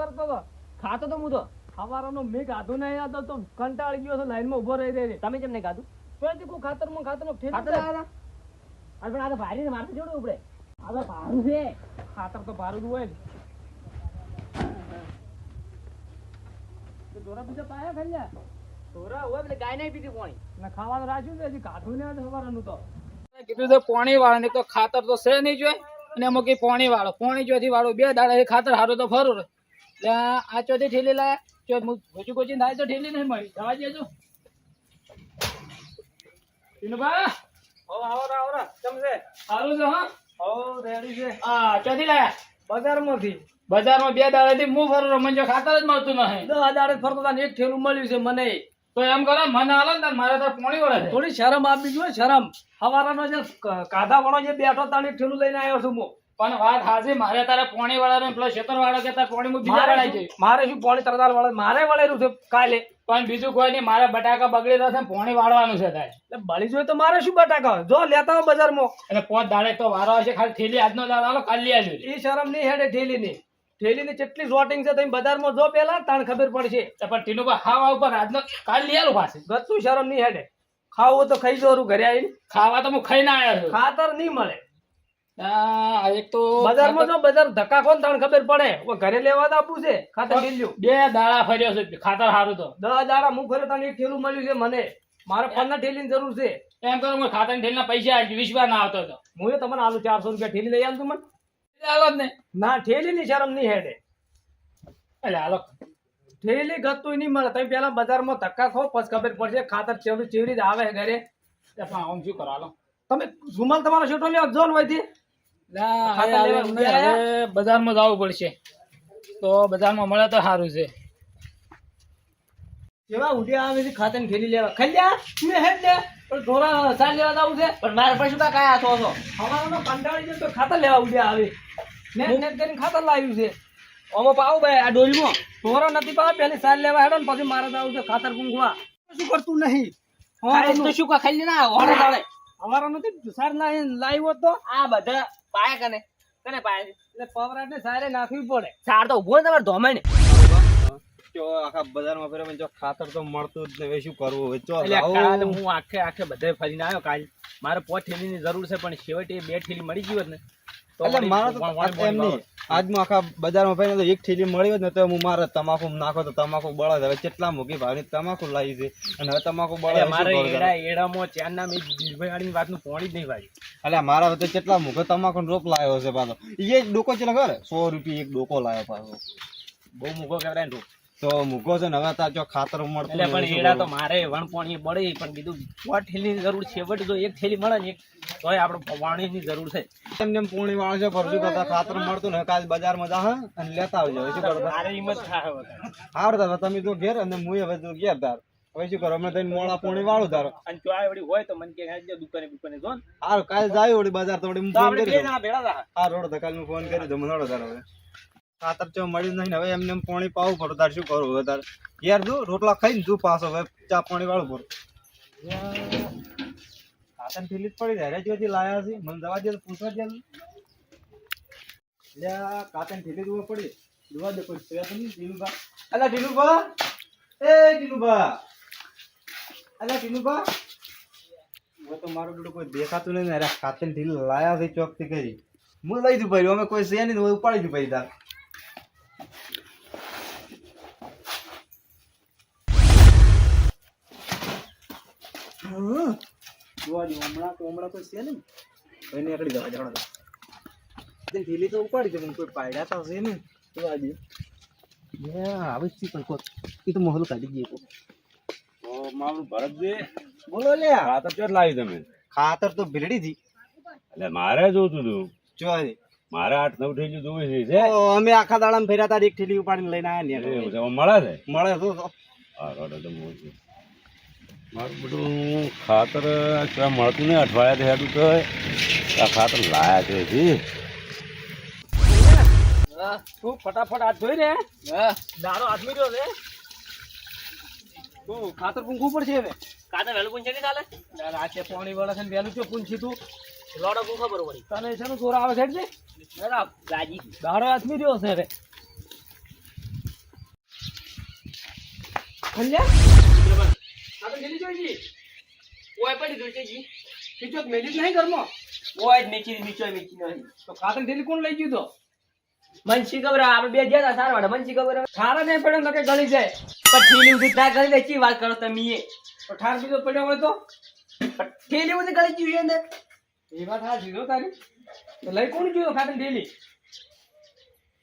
કરતો હતો ખાતો તો હું તો સવારનો મેં ગાધું નહીં આ તો કંટાળી ગયો તો લાઈનમાં ઉભો રહી રહી તમે કેમ નહીં ગાધું? તો ખાતર ખાતર લાવ્યા? અરે પણ આ તો ભારી ને મારતો જોડું ઉપડે. આ તો ભારું છે. ખાતર તો ભારું જ હોય ને દોરા બીજા પાયા ખાઈ ઢોરા હોય એટલે ગાય નહીં પીતી પાણી. ને ખાવાનું રાખ્યું છે હજી ગાધું ને સવારનું તો કીધું તો પોણી વાળો ને તો ખાતર તો છે નહીં જોઈ અને અમુક પોણી વાળો પોણી ચોથી વાળો 2 દાડા ખાતર હારું તો ફરું ત્યાં આ ચોથી ઠેલી લાયા ગોચી ગોચી થાય તો ઠેલી નહીં મળી જવા દેજો ટીનુભા આવરા કેમ છે સારું છે હા રેડી છે હા ચોથી લાયા બજારમાંથી બજારમાં 2 દાડાથી હું ફરું મને જો ખાતર જ મળતું નહીં 10 દાડે ફરતો હતા ને એક થેલું મળ્યું છે મને તો એમ કરો મને હાલો ને મારે તો પોણી વળે છે થોડી શરમ આપવી જોઈએ શરમ સવારનો જે કાધા વાળો જે બેઠો તાણે એક થેલું લઈને આવ્યો છું હું પણ વાત હાજી મારે તારે પોણી વાળા પેલો ખેતર વાળો કે તારે પોણી બીજા વળાઈ જાય મારે શું પોણી તરદાર વાળા મારે વળેલું છે કાલે પણ બીજું કોઈ નહીં મારે બટાકા બગડી રહ્યા છે પોણી વાળવાનું છે તારે એટલે બળી જોઈએ તો મારે શું બટાકા જો લેતા હોય બજારમાં અને 5 દાડે તો વારો હશે ખાલી થેલી આજનો દાડો હાલો કાલી આવજો એ શરમ નહીં હેડે ઠેલીની કેટલી શોર્ટિંગ છે તમે બજારમાં જો પેલા તાણ ખબર પડશે પણ ટીનુભા ખાવા ઉપર આજનો કાલ લઈ આલું પાસે ગતું શરમ નહીં હેડે ખાવું તો ખાઈ જોરું ઘરે આવીને ખાવા તો હું ખાઈને આવ્યો છું ખાતર નહીં મળે એક તો બજારમાં જો બજાર ધક્કા ખોન તાણ ખબર પડે ઘરે લેવા તો આપવું છે ખાતર લીધું 2 દાડા ફર્યો છે ખાતર સારું તો 10 દાડા હું ફર્યો તાણ એક થેલું મળ્યું છે મને મારે 15 થેલીની જરૂર છે એમ કરો હું ખાતર થેલીના પૈસા 20 વાર ના આવતો હતો હું તમને આલુ 400 રૂપિયા થેલી લઈ આલ તું મને હાલો જ ને ના થેલીની શરમ નહીં હેડે એટલે હાલો થેલી ગતું નહીં મળે તમે પેલા બજારમાં ધક્કા ખો પછી ખબર પડશે ખાતર ચેવડી રીતે આવે ઘરે આમ શું કરો હાલો તમે રૂમાલ તમારો છોટો લ્યો જોન હોયથી બજારમાં જવું પડશે તો બજારમાં મળે તો સારું છે કેવા ઉડ્યા આવે છે ખાતરની થેલી લેવા ખલ્યા તું હેડ લે પણ ઢોરા સાર લેવા જવું છે પણ મારે પછી કા કાયા છો છો? હવારનો કંટાળી જાય તો ખાતર લેવા ઉડ્યા આવે નેટ કરીને ખાતર લાવ્યું છે ઓમાં પાવ ભાઈ આ ડોલમાં ઢોરા નથી પાવ પેલી સાર લેવા હેડો ને પછી મારે જવું છે ખાતર પૂંખવા શું કરતું નહીં ખાઈ તો શું કા ખાઈ ના ઓડે દાડે હવારનો નથી સાર લાવ્યો તો આ બધા પાયા કને પાયા છે? એટલે પવરાટને સારે નાખવી પડે સાર તો ઉભો ને તમારે ધોમે ને આખા બજારમાં ફરે પણ જો ખાતર તો મળતું જ નહીં શું કરવું હવે ચો એટલે કાલ હું આખે બધે ફરીને આવ્યો કાલ મારે 5 થેલીની જરૂર છે પણ છેવટે 2 થેલી મળી ગઈ હોત ને તો એટલે મારા તો એમ નહીં આજમાં આખા બજારમાં ફરીને તો એક થેલી મળી હોત ને તો હું મારે તમાકુ નાખો તો તમાકુ બળે હવે કેટલા મોંઘી ભાવની તમાકુ લાવી છે અને હવે તમાકુ બળે મારે એડામાં ચારના મેં દીર્ઘાળીની વાતનું પોણી જ નહીં વાગ્યું એટલે મારા તો કેટલા મોંઘો તમાકુ રોપ લાવ્યો છે પાછો એ ડોકો ચેલા ખબર 100 રૂપિયા એક ડોકો લાવ્યો પાછો બહુ મૂકો કહેવાય ને તો મૂકો છે ને હવે તાર જો ખાતર મળતું એટલે પણ એડા તો મારે વણ પોણી બળી પણ કીધું 5 થેલીની જરૂર છે બટ જો એક થેલી મળે ને તોય આપણે પાણીની જરૂર છે એમને પોણી વાળો છે પરસું કરતા ખાતર મળતું ને કાલ બજારમાં જા અને લેતા આવજો શું કરતા મારે હિંમત થાય હાર તાર તમે તો ઘેર અને હું હવે તો ઘેર તાર હવે શું કરો અમે તઈને મોળા પોણી વાળું તાર અને જો આ વળી હોય તો મને કે દુકાને જો ને હાર કાલ જાય વળી બજાર તો વળી હું તો ફોન આપણે કરી બે જણા ભેળા થા હા રોડ તો કાલ હું ફોન કરી દઉં નડો તાર હવે ખાતર ચો મળ્યું નહીં ને હવે એમને પોણી પાવું પડે તાર શું કરવું હવે તાર યાર તું રોટલા ખાઈને તું પાછો હવે ચા પાણી વાળું પડે ખાતર થેલી જ પડી જાય રેજોથી લાયા છે મને દવા દે પૂછવા દે લે કાતન થેલી દવા પડી દવા દે કોઈ છે તો નહીં ઢીલુબા અલા ઢીલુબા એ ઢીલુબા અલા ઢીલુબા वो तो मारो बेटो कोई देखा तो नहीं अरे खाते ढील लाया से चौक से करी मुझे लई दू भाई हमें कोई से नहीं वो उपाड़ी दू भाई दार दुआ दी ओमड़ा कोई से नहीं कोई नहीं अकड़ी दवा जाड़ा दिन ढीली तो उपाड़ी दे कोई पायड़ा तो से नहीं दुआ दी ये आवश्यक पर को ये तो मोहल काटी गई को મારું ભરત દે बोलो ले ખાતર ચોટ લાવી તમે खातर तो बिरड़ी थी એટલે મારે જોતું હતું ચોરી મારે 8-9 થેલી જોવી છે ઓ અમે આખા દાડામાં ફેર્યા તા એક થેલી ઉપાડીને લઈને આયા ને એવું છે હવે મળે છે મળે તો હા રોડે તો મોજ છે મારું બધું ખાતર ક્યાં મળતું નહીં અઠવાડિયાથી હેડું તો આ ખાતર લાયા છે જી તું ફટાફટ હાથ ધોઈ ને દારો આદમી રહ્યો છે તું ખાતર પૂંખવું પડશે હવે કાતે વેલું પૂંછે નહીં ચાલે રાતે પાણી વાળા છે ને વહેલું ચો પૂંછી તું લોડો પૂંખો બરોબર તને છે ને ચોરા આવે છે ગાજી દારો આદમી રહ્યો છે હવે ખંજ્યા ખાતર થેલી જોઈ જી ઓય પડી જોઈ છે જી બીજો મેલી જ નહીં ઘરમાં ઓય જ નીચે નીચે નહીં તો ખાતર થેલી કોણ લઈ ગયું તો મનસી ખબર આપણે બે ગયા હતા સારવાડા મનસી ખબર ઠારા નહીં પડે નકે ગળી જાય પણ ઠેલી ઉધી ના કરી દે વાત કરો તમે એ તો ઠાર બીજો પડ્યો હોય તો ઠેલી ઉધી કરી ગયું છે ને એ વાત હા જીરો તારી તો લઈ કોણ ગયું ખાતર થેલી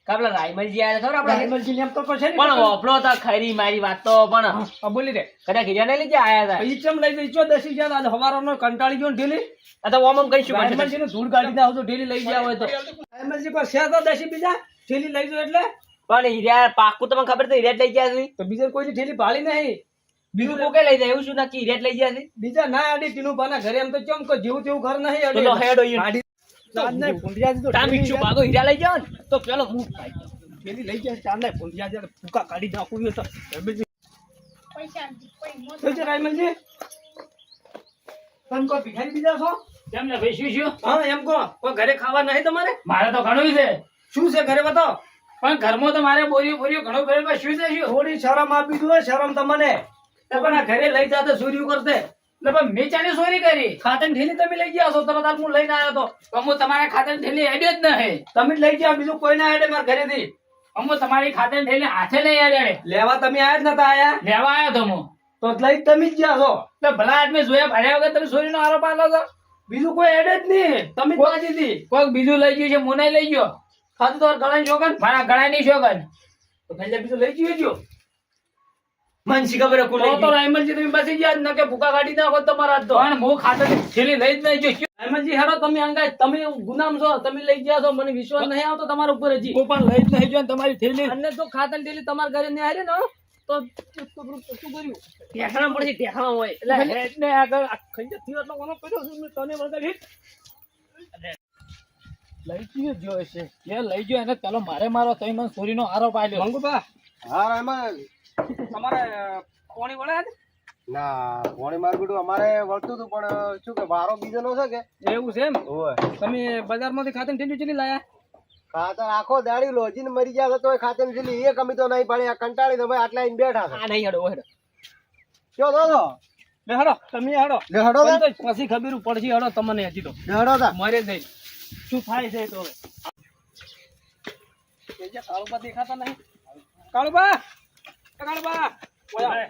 કાપલા રાયમલજી આયા ખબર આપણે રાયમલજી ને એમ તો પછી પણ ઓપલો તો ખરી મારી વાત તો પણ હા બોલી દે કદાચ ઘેરા નહીં લઈ આયા હતા ઈ ચમ લઈ ગઈ ચો દસી ગયા આજ હવારનો કંટાળી ગયો ને ઢીલી આ તો ઓમ કઈ શું કરશે રાયમલજી ને ધૂળ કાઢી ના આવતો ઢીલી લઈ ગયા હોય તો રાયમલજી પર છે તો દસી બીજા ઠેલી લઈ ગયો એટલે પણ હીરા પાકું તમને ખબર તો હીરા જ લઈ ગયા છે તો બીજા કોઈની ઠેલી ભાળી નહીં બીજું કોકે લઈ જાય એવું શું નક્કી હીરા જ લઈ ગયા છે બીજા ના આડી ટીનું બાના ઘરે એમ તો ચમ કો જેવું તેવું ઘર નહીં તો લો હેડો ઈ આડી ચાંદ નહીં ફૂંડિયા તો ટામી શું ભાગો હીરા લઈ જાવ ને તો પેલો હું ઠેલી લઈ ગયા ચાંદ નહીં ફૂંડિયા છે ફૂકા કાઢી નાખું તો શું છે રાયમલજી તમે કોઈ ભિખારી બીજા છો કેમ ને ભાઈ શું શું હા એમ કહો કોઈ ઘરે ખાવા નહીં તમારે મારે તો ઘણું છે શું છે ઘરે બતાવો પણ ઘરમાં તો મારે બોરીઓ ઘણું કર્યું પણ શું છે શું થોડી શરમ આપી દો શરમ તમને પણ આ ઘરે લઈ જાતે ચોરીઓ કરતે એટલે પણ મેં ચાની ચોરી કરી ખાતર ઠેલી તમે લઈ ગયા છો તરત હું લઈને આવ્યો તો પણ હું તમારા ખાતે થેલી હેડ્યો જ નહીં તમે જ લઈ ગયા બીજું કોઈ ના હેડે મારા ઘરેથી હું તમારી ખાતે થેલી હાથે નહીં હેડે લેવા તમે આયા જ નતા આયા લેવા આવ્યો તો હું તો લઈ તમે જ ગયા છો એટલે ભલા આદમી જોયા ભર્યા વગર તમે ચોરીનો આરોપ આલો છો બીજું કોઈ હેડે જ નહીં તમે જ બાજી હતી કોઈક બીજું લઈ ગયું છે હું નહીં લઈ ગયો ખાતું તો ગળાની શોગન મારા ગળાની શોગન તો પહેલા બીજું લઈ ગયું જો મનસી ખબર કોણ તો રાયમલજી તમે બસી ગયા જ ન કે ભૂકા કાઢી નાખો તમારા હાથ તો પણ હું ખાતે થેલી લઈ જ નહીં જો રાયમલજી હેડો તમે અંગાય તમે ગુનામ છો તમે લઈ ગયા છો મને વિશ્વાસ નહીં આવતો તમારા ઉપર હજી હું પણ લઈ જ નહીં જો તમારી થેલી અને તો ખાતર ઠેલી તમારા ઘરે નહીં હારે ને તો શું કર્યું ટેકણા પડશે ટેકણા હોય એટલે હેડ ને આગળ ખંજર થયો એટલો કોનો કર્યો છે તને વળગાડી લઈ ગયો જો છે એ લઈ ગયો એને પેલો મારે મારો તઈ મને ચોરીનો આરોપ આલ્યો મંગુબા હા રાયમલ તમારે કોણી વળે છે ના કોણી માર્કેટ અમારે વળતું હતું પણ શું કે વારો બીજો નો છે કે એવું છે એમ ઓય તમે બજારમાંથી ખાતર ઠેલી ચલી લાયા ખાતર આખો દાડી લોજીને મરી ગયા તો ખાતર જેટલી એ કમી તો નહીં પડે આ કંટાળી તો ભાઈ આટલા આઈને બેઠા છે આ નહીં હેડો હેડો કયો દો લે હડો તમે હડો લે હડો પણ તો પછી ખબર પડશે હડો તમને હજી તો લે હડો તા મરે નહીં શું થાય છે તો હવે કાળુબા દેખાતા નહીં કાળુબા કાળુબા ઓયા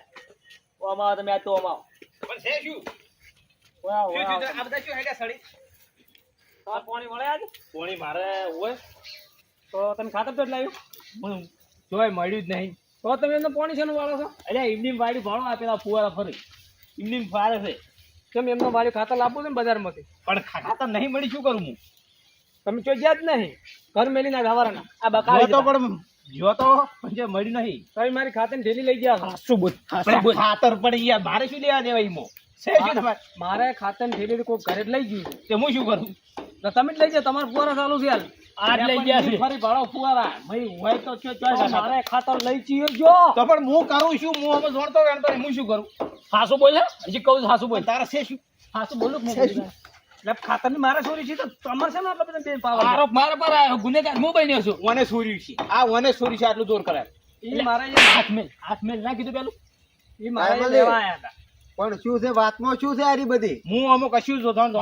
ઓમાં તમે આ તો ઓમાં પણ છે શું ઓયા શું ઓયા થયું? આ બધા શું હેડ્યા સડી તમારે પાણી મળે આજે કોણી મારે હોય તો તમે ખાતર તો જ લાવ્યું જોય મળ્યું જ નહીં તો તમે એમને પાણી છે વાળો છો અરે ઇમની વાડી ભાડો આપેલા ફુવારા ફરી ઇમની ફારે છે કેમ એમનો વાળી ખાતર લાવવું છે ને બજારમાંથી પણ ખાતા નહીં મળી શું કરું હું તમે ચોજ્યા જ નહીં ઘર મેલી ના વ્યવહારના આ બકાવી જો તો પણ જો તો જે મળ્યું નહીં તમે મારી ખાતર ઢેલી લઈ ગયા છો શું બોલ ખાતર પડી ગયા મારે શું લેવા દેવા ઈમો છે શું તમારે મારે ખાતર ઢેલી કોઈ ઘરે જ લઈ ગયું છે. તે હું શું કરું તો તમે જ લઈ જાઓ તમારે ફુવારા ચાલુ છે હાલ આજ લઈ ગયા છે ફરી ભાડો ફુવારા ભાઈ હોય તો ચો તો મારે ખાતર લઈ જઈએ જો તો પણ હું કરું શું હું અમે જોડતો વેણતો નહીં, હું શું કરું હાસુ બોલ હજી કહું હાસુ બોલ તારે છે શું હાસુ બોલું કે એટલે ખાતર ની મારે ચોરી છે તો તમારે છે ને આટલા બધા બેન પાવા આરોપ મારા પર આવ્યો ગુનેગાર હું બન્યો છું ઓને સોર્યું છે આ ઓને સોર્યું છે આટલું જોર કરાય એ મારે હાથ મેલ ના કીધું પેલું એ મારે કાંઈ લેવા આયા હતા પણ શું છે વાતમાં શું છે આરી બધી હું અમુક કશું જોતો તો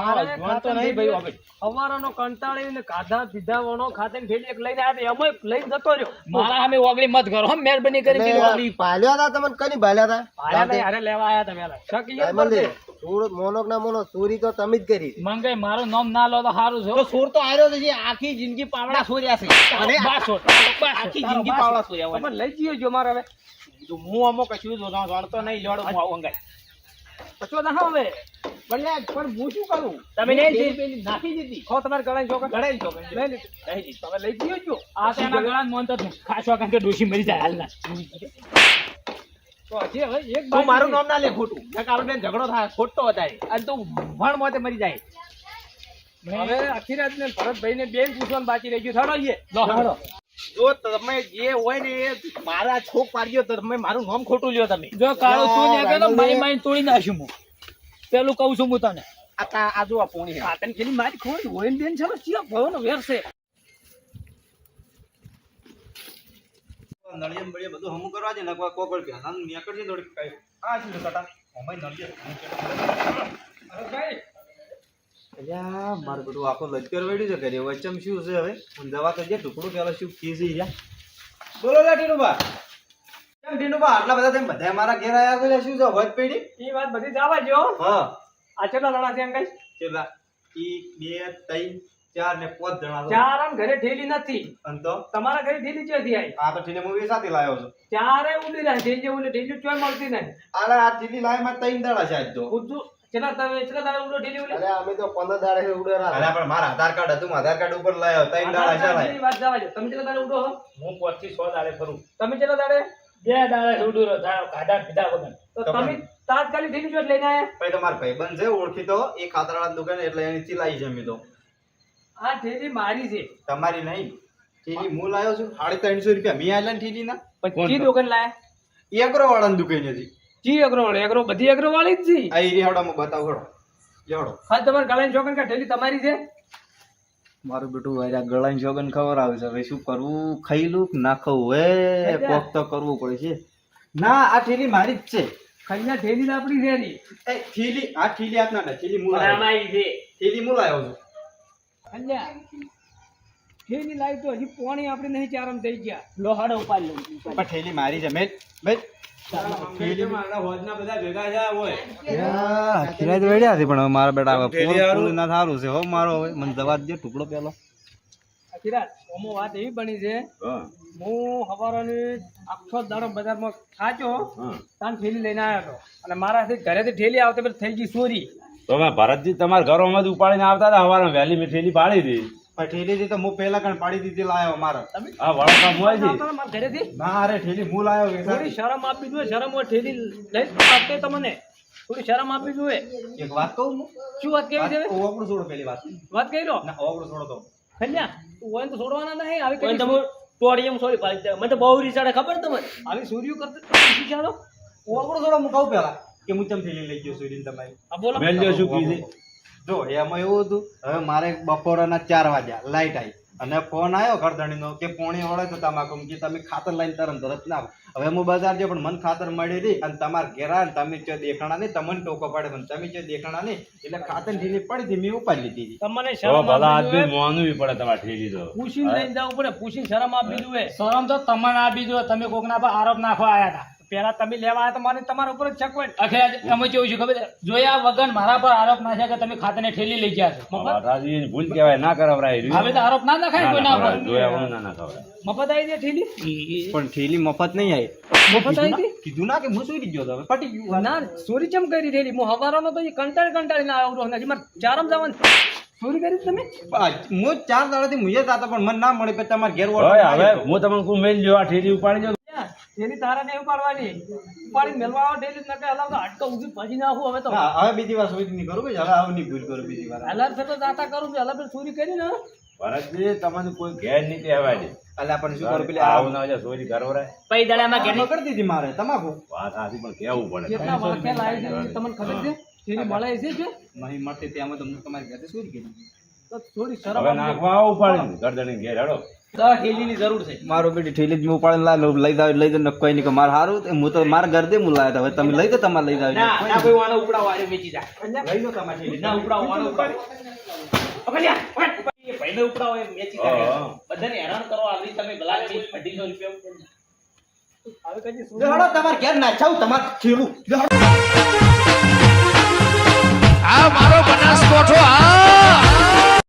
નહીં ભાઈ હવે હવારાનો કંટાળીને કાઢા પીધા વણો ખાતે ઠેલી એક લઈને આવ્યા એમાં લઈને જતો રહ્યો મારા સામે ઓગળી મત કરો હો મહેરબાની કરી પેલી ઓગળી ભાલ્યા હતા તમને કની ભાલ્યા આયા હતા નહીં, હારે લેવા આયા હતા પેલા શક ઈ જ રાયમલ પડશે. થોડું મોનોક ના મોનો ચોરી તો તમે જ કરી મંગાઈ મારું નામ ના લો તો સારું છે સોર તો આવ્યો છે આખી જિંદગી પાવડા સોર્યા છે અને આખી જિંદગી પાવડા સોર્યા હોય તમે લઈ જઈએ જો મારે હવે હું અમુક કશું જોતો જાણતો નહીં લેવડો હું આવું અંગાઈ પછો ના હવે પણ હું શું કરું તમે નહીં પેલી નાખી દીધી ખો તમારે ગળાઈ જોગન ગળાઈ જોગન. લઈ લીધી તમે લઈ જઈએ જો આ તો એના ગળા મોન તો ખાસવા કારણ કે ડોશી મરી જાય હાલના તો હજી હવે એક તું બાજુ મારું નામ ના લે ખોટું આપણે બેન ઝઘડો થાય ખોટો વધારે અને તું ભણ મોતે મરી જાય હવે આખી રાત ને ભરતભાઈ ને બેન પૂછવાનું બાકી રહી ગયું થડો આઈએ લો હાલો. જો તમે જે હોય ને એ મારા છોક પાડ્યો તો તમે મારું નામ ખોટું લ્યો તમે જો કાળું તું ને કે મારી મારી તોડી નાખ્યું હું પેલું કહું છું હું તને આ જો આ પોણી છે. ખાતન ખેલી મારી ખોઈ હોય ને બેન છે ને ચિયા ભવનો વેર છે નળિયા બળિયા બધું હમું કરવા છે ને કોકળ પ્યા નીકળશે થોડીક કઈ આ શું કટા અમે નળિયા અલ્યા મારું બધું આખો લશ્કર વળ્યું છે ઘરે વચમ શું છે હવે હું દવા તો જે ટુકડું પેલા શું કીધી રહ્યા બોલો લા ટીનુબા કેમ ટીનુબા આટલા બધા તેમ બધા મારા ઘેર આયા છે શું છે વચ પેડી ઈ વાત બધી જવા જો હા આ કેટલા જણા છે અંકલ કેટલા 1 2 3 4 ને 5 જણા છો ચાર આમ ઘરે ઠેલી નથી અને તો તમારા ઘરે ઠેલી ક્યાંથી આવી આ તો ઠીલે મૂવી સાથે લાવ્યો છું ચારે ઉડી રહ્યા ઠેલી ઉડી ઠેલી ચોય મળતી નહીં આલા આ ઠીલી લાય માં 3 દાડા છે આજ તો ઉડતું કેટલા દાડે ઉડો ઠેલી ઉડી અરે અમે તો 15 દાડે ઉડેરા અરે પણ મારા આધાર કાર્ડ હતું આધાર કાર્ડ ઉપર લાવ્યો 3 દાડા છે લાય વાત જવા જો તમે કેટલા દાડે ઉડો હો હું 5 થી 6 દાડે ફરું. તમે કેટલા દાડે 2 દાડે ઉડું રહ્યો, ખાધા પીધા વગર. તો તમે તાત્કાલિક ઠેલી ચોય લઈને આયા ભાઈ તમાર ભાઈબંધ છે ઓળખી તો એ ખાતરવાળા દુકાન એટલે એની ચીલાઈ છે મી તો આ ઠેલી મારી છે તમારી નહીં ઠીલી હું લાવ્યો છું 350 રૂપિયા મી આલ્યા ને ઠીલી ના પછી દુકાન લાયા એગ્રો વાળાની દુકાન હતી જી અગ્રો વાળી અગ્રો બધી અગ્રો વાળી જ છે આ એરી હાડામાં બતાવ ખડો લેવડો હા તમારે ગળાની ચોકન કા ઠેલી તમારી છે મારું બેટું આ ગળાની જોગન ખબર આવે છે હવે શું કરવું ખાઈ લઉં કે ના ખાવું હે કોક તો કરવું પડે છે ના આ ઠીલી મારી જ છે કન્યા ઠેલી તો આપણી છે ની એ ઠીલી આ ઠીલી આપના ને ઠીલી હું લાવ્યો આમાં ઈ છે. ઠીલી હું લાવ્યો છું કન્યા ઠેલી લાવી તો હજી પોણી આપણે નહીં ચારમ થઈ ગયા લો હાડો ઉપાડ લઉં. પણ ઠેલી મારી છે મેં પણ મારા બેટા સારું છે હો મારો હવે મને દવા દે ટુકડો પેલો અખિરાજ ઓમો વાત એવી બની છે હું હવારોની આખો દાડો બજારમાં ખાચો તાન ઠેલી લઈને આવ્યો હતો અને મારાથી ઘરેથી ઠેલી આવતી પેલી થઈ ગઈ ચોરી તો અમે ભરતજી તમારા ઘરોમાં જ ઉપાડીને આવતા હતા હવારમાં વહેલી મેં ઠેલી પાડી હતી. પણ ઠેલી તો હું પેલા કણ પાડી દીધી લાયો મારા હા વળકા મોય આવતા હતા મારા ઘરેથી ના અરે ઠેલી હું લાયો થોડી શરમ આપવી જોઈએ શરમ હોય ઠેલી લઈ આપતે તમને થોડી શરમ આપવી જોઈએ એક વાત કહું હું શું વાત કેવી છે ઓગળું છોડો પેલી વાત વાત કહી લો ના ઓગળું છોડો તો કન્યા તું હોય તો છોડવાના નહીં આવી કોઈ કઈ તમે ટોળીએમ સોરી પાડી દે. મને તો બહુ રીસાડે ખબર તમને. આવી સૂર્યો કરતો ચાલો ઓગળું છોડો હું કહું પેલા કે હું ચમ ઠેલી લઈ ગયો સુરીને તમારી આ બોલો મેલજો શું કીધી જો એમાં એવું હતું હવે મારે બપોરના 4 વાગ્યા લાઈટ આવી અને ફોન આવ્યો ઘરધણીનો કે પોણી વળે તો તમાકુ કે તમે ખાતર લઈને તરત ના આવો. હવે હું બજાર ગયો પણ મને ખાતર મળી રહી અને તમારા ઘેરા ને તમે ચો દેખાણા નહીં તમને ટોકો પાડે પણ તમે ચો દેખાણા નહીં એટલે ખાતર ઢીલી પડી હતી મેં ઉપાડી લીધી હતી. તમને તો શરમ ભલા આપવી આદમી જોઈએ મોનવી પડે તમારે ઠેલી તો પૂછીને લઈને જવું પડે પૂછીને શરમ આપવી જોઈએ શરમ તો તમને આપી દો તમે કોકના પર આરોપ નાખવા આયા હતા પેલા તમે લેવા આવ્યા તો મારે તમારા ઉપર જ શક હોય અખિરાજ અમે કેવું છે ખબર છે? જોયા વગર મારા પર આરોપ નાખ્યા કે તમે ખાતરને ઠેલી લઈ ગયા છો માતાજી ભૂલ કહેવાય ના કરાવરાય હવે તો આરોપ ના નખાય કોઈના પર જોયા વગર ના ખવડાય. મફત આવી છે ઠેલી પણ ઠેલી મફત નહીં આવી મફત આવી હતી કીધું ના કે હું સુઈ ગયો તો હવે પટી ગયું ના ચોરી ચમ કરી ઠેલી હું હવારોનો તો કંટાળીને આવ્યો નથી મારે ચારમ જવાનું ચોરી કરી તમે હું 4 દાડાથી મુએ જાતો પણ મને ના મળી પછી તમારે ઘેર હવે હવે હું તમને કોઈ મેલ જો આ ઠેલી ઉપાડી જો ઠેલી તારા નહીં ઉપાડવાની ઉપાડી મેલવા આવો ઠેલી નકે હલાવ તો હાડકા ઊભી ભજી નાખું હવે તો હવે બીજી વાર સુઈ નહીં કરું કે હવે આવ નહીં ભૂલ કરું બીજી વાર હલાર ફેર તો જાતા કરું છું હલાર ફેર ચોરી કરી ને ભરતજી તમને કોઈ ઘેર નહીં કહેવાય નહીં. અલ્યા પણ શું કરું પેલી આવું ના હોય ચોરી કરવરાય. પૈ દાડામાં ઘેર કરી દીધી મારે તમાકુ વાત સાચી પણ કેવું પડે કેટલા વાળખે લાવી છે તમને ખબર છે ઠેલી મળે છે કે નહીં મળતી ત્યાં તો હું તમારી ઘરે સુઈ ગઈ તો થોડી શરમ હવે નાખવા આવું પડે ગરદણી ઘેર હેડો ઠેલીની જરૂર છે. મારો બેટી ઠેલી જ ઉપાડીને લઈ દો કોઈ નહીં કે મારે સારું હું તો મારા ઘર દે હું લાવ્યા હવે તમે લઈ દો તમારે લઈ જાવ ના ના કોઈ વાળો ઉપડાવો આરે વેચી જાય. લઈ દો તમારે ઠેલી ના ઉપડાવો વાળો ઉપડાવો. અકલ્યા એ ભાઈને ઉપડાવો એ વેચી જાય. હા. બધાને હેરાન કરો આવી તમે ભલા 250 રૂપિયા. હવે કદી લેવડો તમારે ઘેર નાખાવ તમારે ઠેલું આ મારો બનાસકોઠો